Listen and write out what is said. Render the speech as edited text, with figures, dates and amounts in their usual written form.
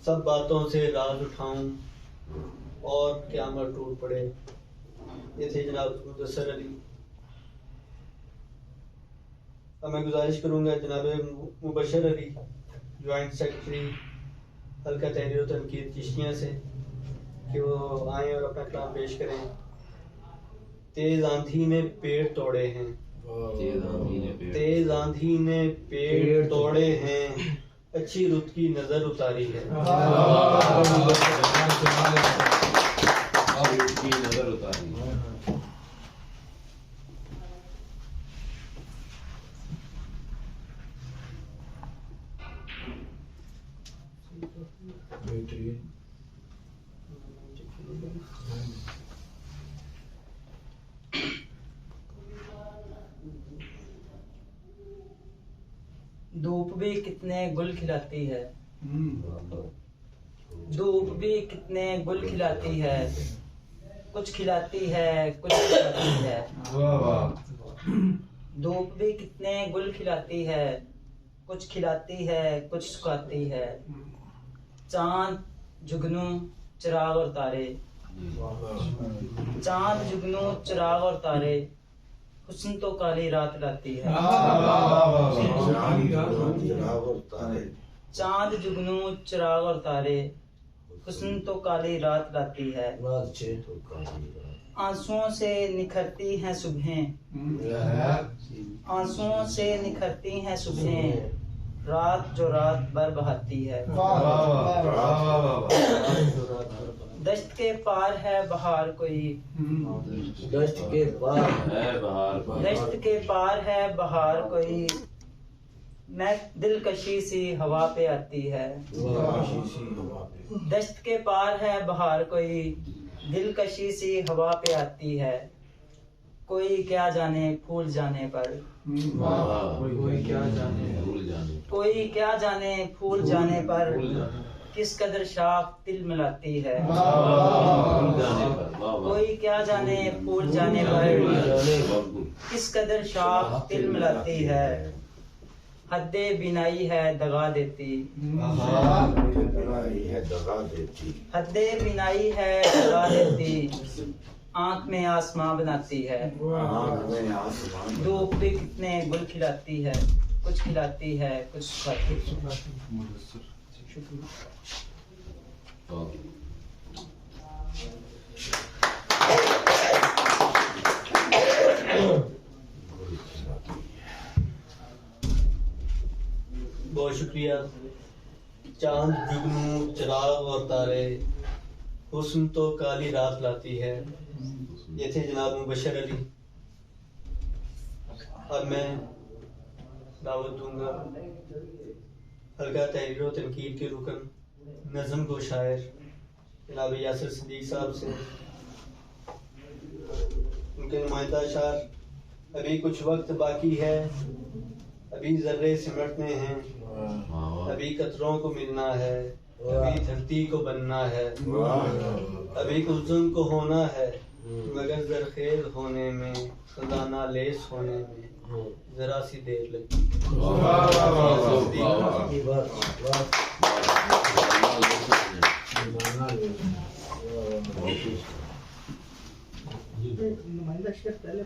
सब बातों से राज उठाऊं और क़यामत टूट पड़े। ये थे जनाब मुदस्सिर अली। अब मैं गुजारिश करूंगा जनाब मुबशर अली, ज्वाइंट सेक्रेटरी हल्का तहरीर और तनकीद चिश्तियाँ से, कि वो आए और अपना कलाम पेश करें। तेज आंधी ने पेड़ तोड़े हैं, तेज आंधी ने पेड़ तोड़े हैं, अच्छी रुत की नजर उतारी है। नजर उतारी है। धूप भी कितने गुल खिलाती है, धूप भी कितने गुल खिलाती है, कुछ खिलाती है कुछ सुखाती है। धूप भी कितने गुल खिलाती है, कुछ खिलाती है कुछ सुखाती है। चांद जुगनू चिराग और तारे, चांद जुगनू चिराग और तारे, हुस्न तो काली रात लाती है। चांद जुगनू चिराग और तारे, हुस्न तो काली रात लाती है। आंसुओं से निखरती हैं सुबहें, आंसुओं से निखरती हैं सुबहें, रात जो रात भर बहाती है। दश्त के पार है बहार कोई, दश्त के पार है बहार, दश्त के पार है बहार कोई, मैं दिलकशी सी हवा पे आती है। दश्त के पार है बहार कोई, दिलकशी सी हवा पे आती है। कोई क्या जाने फूल जाने पर, कोई क्या जाने भूल जाने, कोई क्या जाने फूल जाने पर, किस कदर शाख तिल मिलाती है। कोई क्या जाने फूल जाने पर, किस कदर शाख तिल मिलाती है। हद्दे बिनाई है दगा देती, हद्दे बिनाई है दगा देती, आंख में आसमां बनाती है। धूप भी कितने गुल खिलाती है, कुछ खिलाती है कुछ सुखाती है। बहुत शुक्रिया। चांद जुगनू चिराग और तारे, हुस्न तो काली रात लाती है। ये थे जनाब मुबशर अली। अब मैं दावत दूंगा हल्का तहरीर और तनकीद के रुकन, नज़म को शायर जनाब यासिर सिद्दीक साहब से। उनके नुमाइंदा शार। अभी कुछ वक्त बाकी है, अभी जर्रे सिमटने हैं, अभी कतरों को मिलना है, अभी धरती को बनना है, अभी कुलजुम को होना है, मगर जरखेज होने में, खजाना लेस होने में जरा सी देर लगी। नुमाइंदा शेख पहले